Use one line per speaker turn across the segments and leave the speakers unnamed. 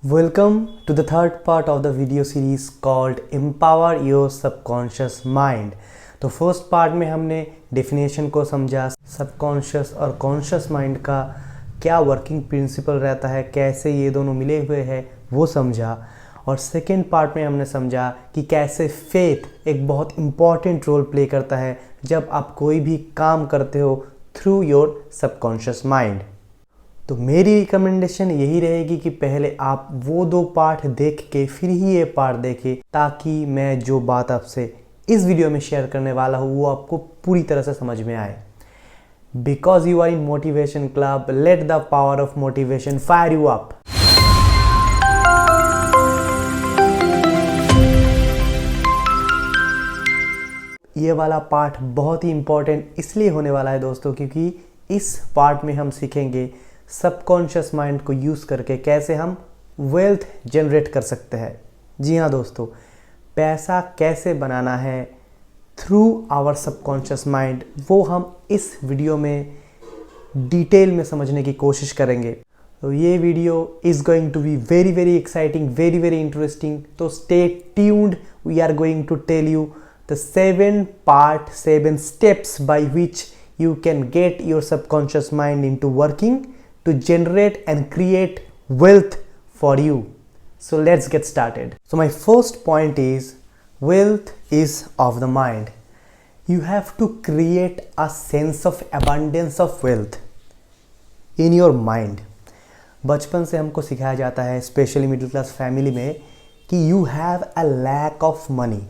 Welcome to the third part of the video series called Empower Your Subconscious Mind। तो first part में हमने definition को समझा, subconscious और कॉन्शियस माइंड का क्या वर्किंग प्रिंसिपल रहता है, कैसे ये दोनों मिले हुए हैं वो समझा। और सेकेंड पार्ट में हमने समझा कि कैसे फेथ एक बहुत इम्पॉर्टेंट रोल प्ले करता है जब आप कोई भी काम करते हो थ्रू योर सबकॉन्शियस माइंड। तो मेरी रिकमेंडेशन यही रहेगी कि पहले आप वो दो पार्ट देख के फिर ही ये पार्ट देखें, ताकि मैं जो बात आपसे इस वीडियो में शेयर करने वाला हूँ वो आपको पूरी तरह से समझ में आए। Because you are in motivation club, let the power of motivation fire you up. ये वाला पार्ट बहुत ही इंपॉर्टेंट इसलिए होने वाला है दोस्तों, क्योंकि इस पार्ट में हम सीखेंगे सबकॉन्शियस माइंड को यूज़ करके कैसे हम वेल्थ जनरेट कर सकते हैं। जी हाँ दोस्तों, पैसा कैसे बनाना है थ्रू आवर सबकॉन्शियस माइंड, वो हम इस वीडियो में डिटेल में समझने की कोशिश करेंगे। तो ये video is going to be very very exciting, very very interesting. तो stay tuned, we are going to tell you the 7 steps by which you can get your subconscious mind into working to generate and create wealth for you. So let's get started. So my first point is wealth is of the mind. You have to create a sense of abundance of wealth in your mind. बचपन से हमको सिखाया जाता है, specially middle class family में, कि you have a lack of money.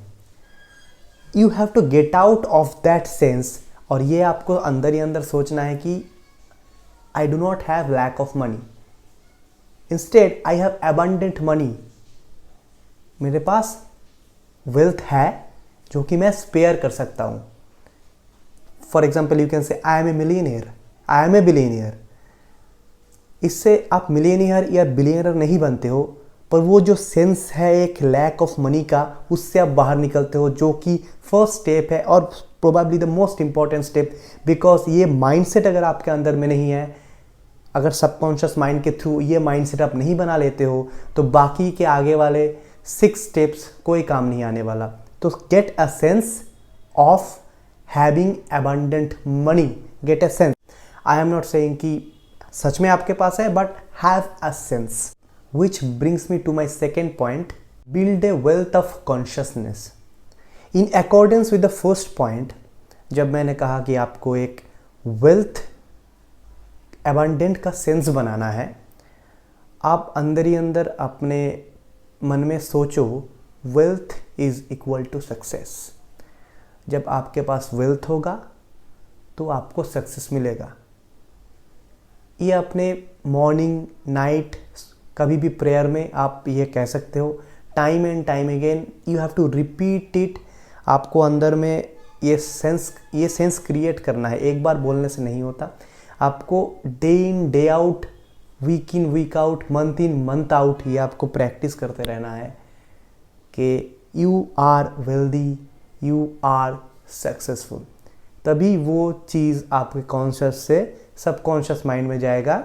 You have to get out of that sense, और ये आपको अंदर ही अंदर सोचना है कि I do not have lack of money. Instead, I have abundant money. मेरे पास wealth है जो कि मैं स्पेयर कर सकता हूँ। For example, you can say I am a millionaire, I am a billionaire. इससे आप मिलियनियर या बिलियनर नहीं बनते हो, पर वो जो सेंस है एक लैक ऑफ मनी का, उससे आप बाहर निकलते हो, जो कि फर्स्ट स्टेप है और probably the most important step. Because ये माइंडसेट अगर आपके अंदर में नहीं है, अगर सबकॉन्शियस माइंड के थ्रू ये माइंडसेट आप नहीं बना लेते हो, तो बाकी के आगे वाले 6 स्टेप्स कोई काम नहीं आने वाला। तो get a sense of having abundant money, get a sense. I am not saying कि सच में आपके पास है, but have a sense. Which brings me to my second point, build a wealth of consciousness. In accordance with the first point, जब मैंने कहा कि आपको एक wealth abundant का सेंस बनाना है, आप अंदर ही अंदर अपने मन में सोचो wealth is equal to success. जब आपके पास wealth होगा तो आपको सक्सेस मिलेगा। ये अपने मॉर्निंग नाइट कभी भी प्रेयर में आप ये कह सकते हो, time and time again you have to repeat it. आपको अंदर में ये सेंस क्रिएट करना है, एक बार बोलने से नहीं होता। आपको day in day out, week in week out, month in month out ये आपको प्रैक्टिस करते रहना है कि you are wealthy, you are successful. तभी वो चीज़ आपके कॉन्शियस से सबकॉन्शियस माइंड में जाएगा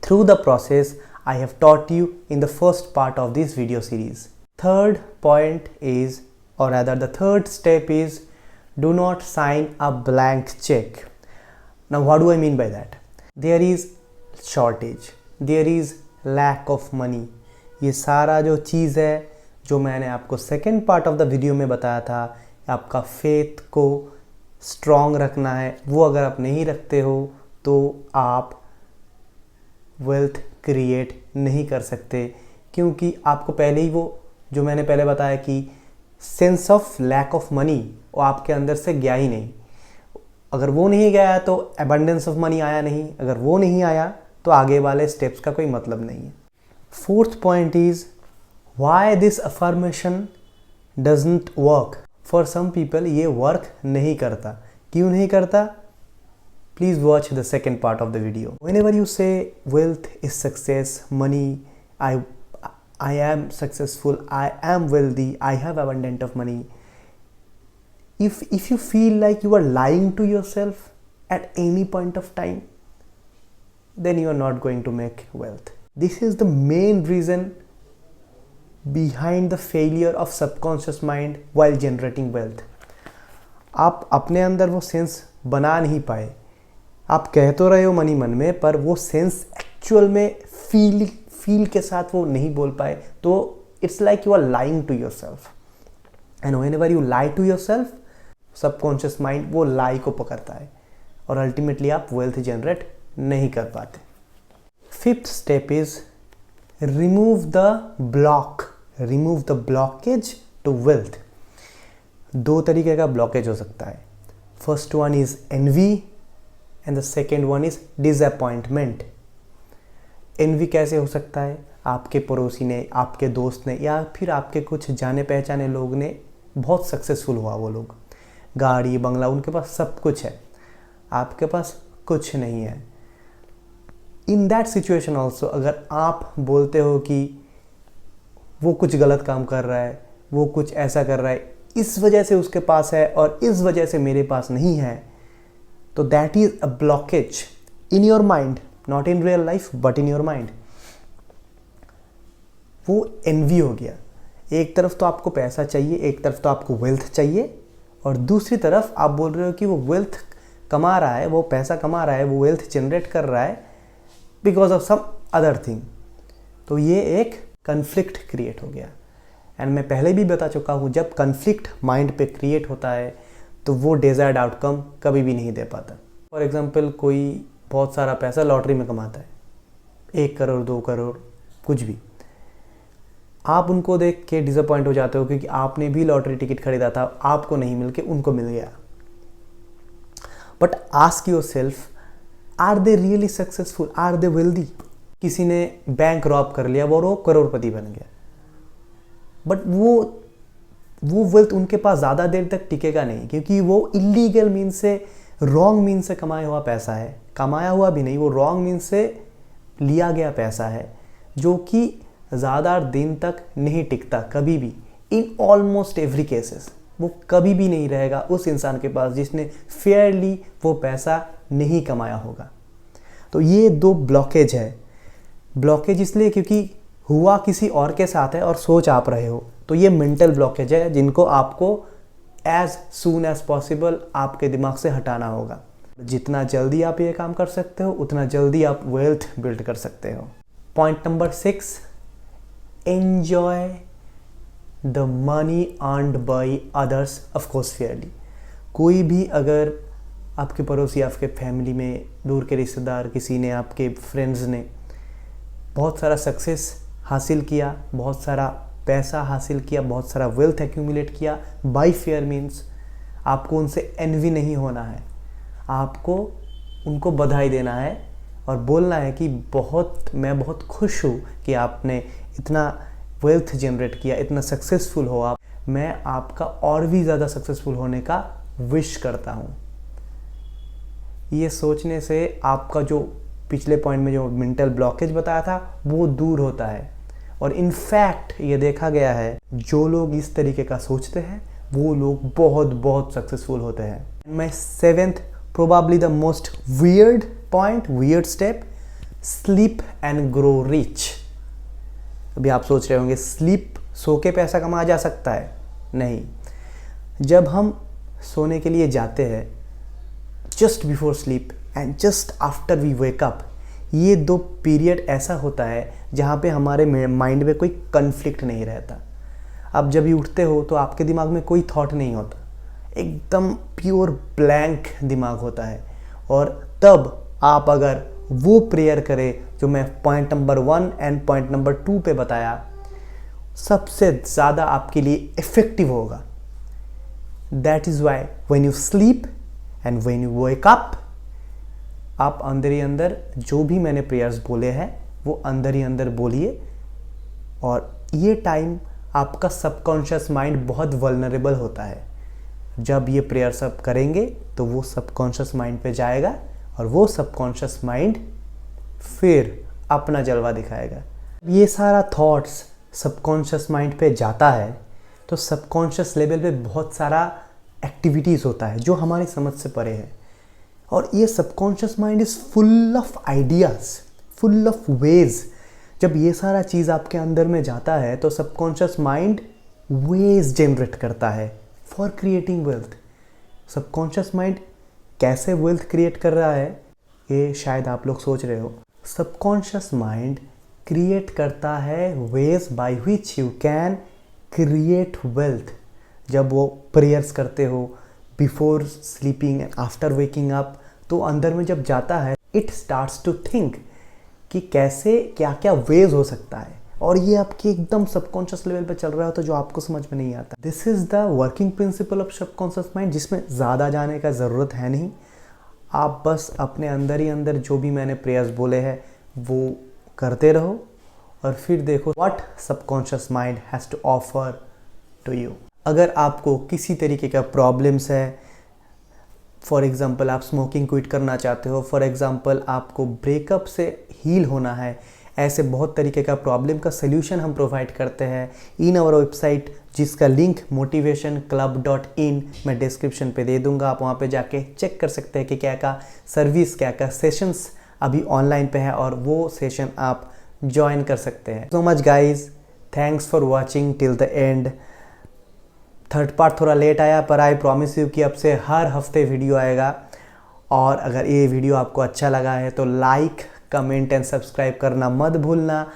through the process I have taught you in the first part of this video series. Third point is, or rather the third step is, do not sign a blank check. Now what do I mean by that? There is shortage, there is lack of money. ये सारा जो चीज़ है जो मैंने आपको second part of the video में बताया था, आपका फेथ को स्ट्रॉन्ग रखना है, वो अगर आप नहीं रखते हो तो आप वेल्थ क्रिएट नहीं कर सकते, क्योंकि आपको पहले ही वो जो मैंने पहले बताया कि sense of lack of money वो आपके अंदर से गया ही नहीं। अगर वो नहीं गया तो एबंडेंस ऑफ मनी आया नहीं, अगर वो नहीं आया तो आगे वाले स्टेप्स का कोई मतलब नहीं है। Fourth point is why this affirmation doesn't work for some people. ये वर्क नहीं करता, क्यों नहीं करता? Please watch the second part of the video. Whenever you say wealth is success, money, I am successful, I am wealthy, I have abundant of money. If you feel like you are lying to yourself at any point of time, then you are not going to make wealth. This is the main reason behind the failure of subconscious mind while generating wealth. आप अपने अंदर वो sense बना नहीं पाए। आप कह तो रहे हो मनी मन में, पर वो सेंस एक्चुअल में फील के साथ वो नहीं बोल पाए। तो it's like you are lying to yourself, and whenever you lie to yourself, subconscious mind वो लाई को पकड़ता है और अल्टीमेटली आप वेल्थ जनरेट नहीं कर पाते। Fifth step is remove the blockage to wealth. दो तरीके का ब्लॉकेज हो सकता है। First one is envy and the second one is disappointment. Envy कैसे हो सकता है? आपके पड़ोसी ने, आपके दोस्त ने, या फिर आपके कुछ जाने पहचाने लोग ने बहुत सक्सेसफुल हुआ, वो लोग गाड़ी बंगला, उनके पास सब कुछ है, आपके पास कुछ नहीं है। इन दैट सिचुएशन ऑल्सो अगर आप बोलते हो कि वो कुछ गलत काम कर रहा है, वो कुछ ऐसा कर रहा है, इस वजह से उसके पास है और इस वजह से मेरे पास नहीं है, तो that is a blockage in your mind, not in real life but in your mind. वो एनवी हो गया। एक तरफ तो आपको पैसा चाहिए, एक तरफ तो आपको वेल्थ चाहिए, और दूसरी तरफ आप बोल रहे हो कि वो वेल्थ कमा रहा है, वो पैसा कमा रहा है, वो वेल्थ जनरेट कर रहा है because of some other thing. तो ये एक कन्फ्लिक्ट क्रिएट हो गया। एंड मैं पहले भी बता चुका हूँ, जब कन्फ्लिक्ट माइंड पे क्रिएट होता है तो वो डिजायर्ड आउटकम कभी भी नहीं दे पाता। फॉर एग्जांपल, कोई बहुत सारा पैसा लॉटरी में कमाता है, 1 करोड़ 2 करोड़ कुछ भी, आप उनको देख के डिसअपॉइंट हो जाते हो क्योंकि आपने भी लॉटरी टिकट खरीदा था, आपको नहीं मिल के उनको मिल गया। But ask yourself, are they really successful, are they wealthy? किसी ने बैंक रॉब कर लिया और वो करोड़पति बन गया, बट वो वेल्थ उनके पास ज़्यादा देर तक टिकेगा नहीं, क्योंकि वो इलीगल मीन से, रॉन्ग मीन से कमाया हुआ पैसा है। कमाया हुआ भी नहीं, वो रॉन्ग मीन से लिया गया पैसा है, जो कि ज़्यादा दिन तक नहीं टिकता कभी भी। इन ऑलमोस्ट एवरी केसेस वो कभी भी नहीं रहेगा उस इंसान के पास जिसने फेयरली वो पैसा नहीं कमाया होगा। तो ये 2 ब्लॉकेज है। ब्लॉकेज इसलिए क्योंकि हुआ किसी और के साथ है और सोच आप रहे हो, तो ये मेंटल ब्लॉकेज है जिनको आपको एज सून एज पॉसिबल आपके दिमाग से हटाना होगा। जितना जल्दी आप ये काम कर सकते हो उतना जल्दी आप वेल्थ बिल्ड कर सकते हो। Point number 6, enjoy the money earned by others, of course Fairlie. कोई भी अगर आपके पड़ोसी, आपके फैमिली में, दूर के रिश्तेदार, किसी ने, आपके फ्रेंड्स ने बहुत सारा सक्सेस हासिल किया, बहुत सारा पैसा हासिल किया, बहुत सारा वेल्थ एक्यूमुलेट किया बाय फेयर मीन्स, आपको उनसे एनवी नहीं होना है। आपको उनको बधाई देना है और बोलना है कि मैं बहुत खुश हूँ कि आपने इतना वेल्थ जनरेट किया, इतना सक्सेसफुल हो आप, मैं आपका और भी ज़्यादा सक्सेसफुल होने का विश करता हूँ। ये सोचने से आपका जो पिछले पॉइंट में जो मेंटल ब्लॉकेज बताया था वो दूर होता है। और इनफैक्ट ये देखा गया है, जो लोग इस तरीके का सोचते हैं वो लोग बहुत बहुत सक्सेसफुल होते हैं। My 7th, probably the most weird step, sleep and grow rich. अभी आप सोच रहे होंगे स्लीप, सो के पैसा कमाया जा सकता है? नहीं। जब हम सोने के लिए जाते हैं, just before sleep and just after we wake up, ये 2 पीरियड ऐसा होता है जहाँ पे हमारे माइंड में कोई कन्फ्लिक्ट नहीं रहता। आप जब भी उठते हो तो आपके दिमाग में कोई थॉट नहीं होता, एकदम प्योर ब्लैंक दिमाग होता है। और तब आप अगर वो प्रेयर करें जो मैं point number 1 and point number 2 पे बताया, सबसे ज़्यादा आपके लिए इफेक्टिव होगा। That is why when you sleep and when you wake up, आप अंदर ही अंदर जो भी मैंने प्रेयर्स बोले हैं वो अंदर ही अंदर बोलिए। और ये टाइम आपका सबकॉन्शियस माइंड बहुत वल्नरेबल होता है। जब ये प्रेयर सब करेंगे तो वो सबकॉन्शियस माइंड पे जाएगा और वो सबकॉन्शियस माइंड फिर अपना जलवा दिखाएगा। ये सारा थॉट्स सबकॉन्शियस माइंड पे जाता है तो सबकॉन्शियस लेवल पे बहुत सारा एक्टिविटीज़ होता है जो हमारी समझ से परे है। और ये subconscious mind is full of ideas, full of ways जब ये सारा चीज़ आपके अंदर में जाता है तो सबकॉन्शियस माइंड वेज जनरेट करता है for creating wealth. Subconscious mind कैसे वेल्थ क्रिएट कर रहा है ये शायद आप लोग सोच रहे हो। सबकॉन्शियस माइंड क्रिएट करता है veg by which you can create wealth. जब वो प्रेयर्स करते हो before sleeping and after waking up, तो अंदर में जब जाता है इट स्टार्ट्स टू थिंक कि कैसे क्या क्या वेज हो सकता है, और ये आपके एकदम सबकॉन्शियस लेवल पे चल रहा होता है जो आपको समझ में नहीं आता। This is the working principle of subconscious mind, जिसमें ज़्यादा जाने का ज़रूरत है नहीं। आप बस अपने अंदर ही अंदर जो भी मैंने प्रेयर्स बोले हैं वो करते रहो और फिर देखो what subconscious mind has to offer to you. अगर आपको किसी तरीके का प्रॉब्लम्स है, फॉर एग्ज़ाम्पल आप स्मोकिंग क्विट करना चाहते हो, फॉर एग्ज़ाम्पल आपको ब्रेकअप से हील होना है, ऐसे बहुत तरीके का प्रॉब्लम का सल्यूशन हम प्रोवाइड करते हैं इन आवर वेबसाइट, जिसका लिंक motivationclub.in मैं डिस्क्रिप्शन पे दे दूंगा। आप वहाँ पे जाके चेक कर सकते हैं कि क्या क्या सर्विस, क्या क्या सेशंस अभी ऑनलाइन पे है और वो सेशन आप ज्वाइन कर सकते हैं। So much guys, thanks for watching till the end. Third part थोड़ा लेट आया पर आई प्रॉमिस यू कि अब से हर हफ्ते वीडियो आएगा। और अगर ये वीडियो आपको अच्छा लगा है तो लाइक, कमेंट एंड सब्सक्राइब करना मत भूलना।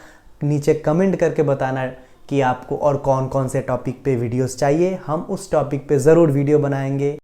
नीचे कमेंट करके बताना कि आपको और कौन कौन से टॉपिक पे वीडियोस चाहिए, हम उस टॉपिक पे ज़रूर वीडियो बनाएंगे।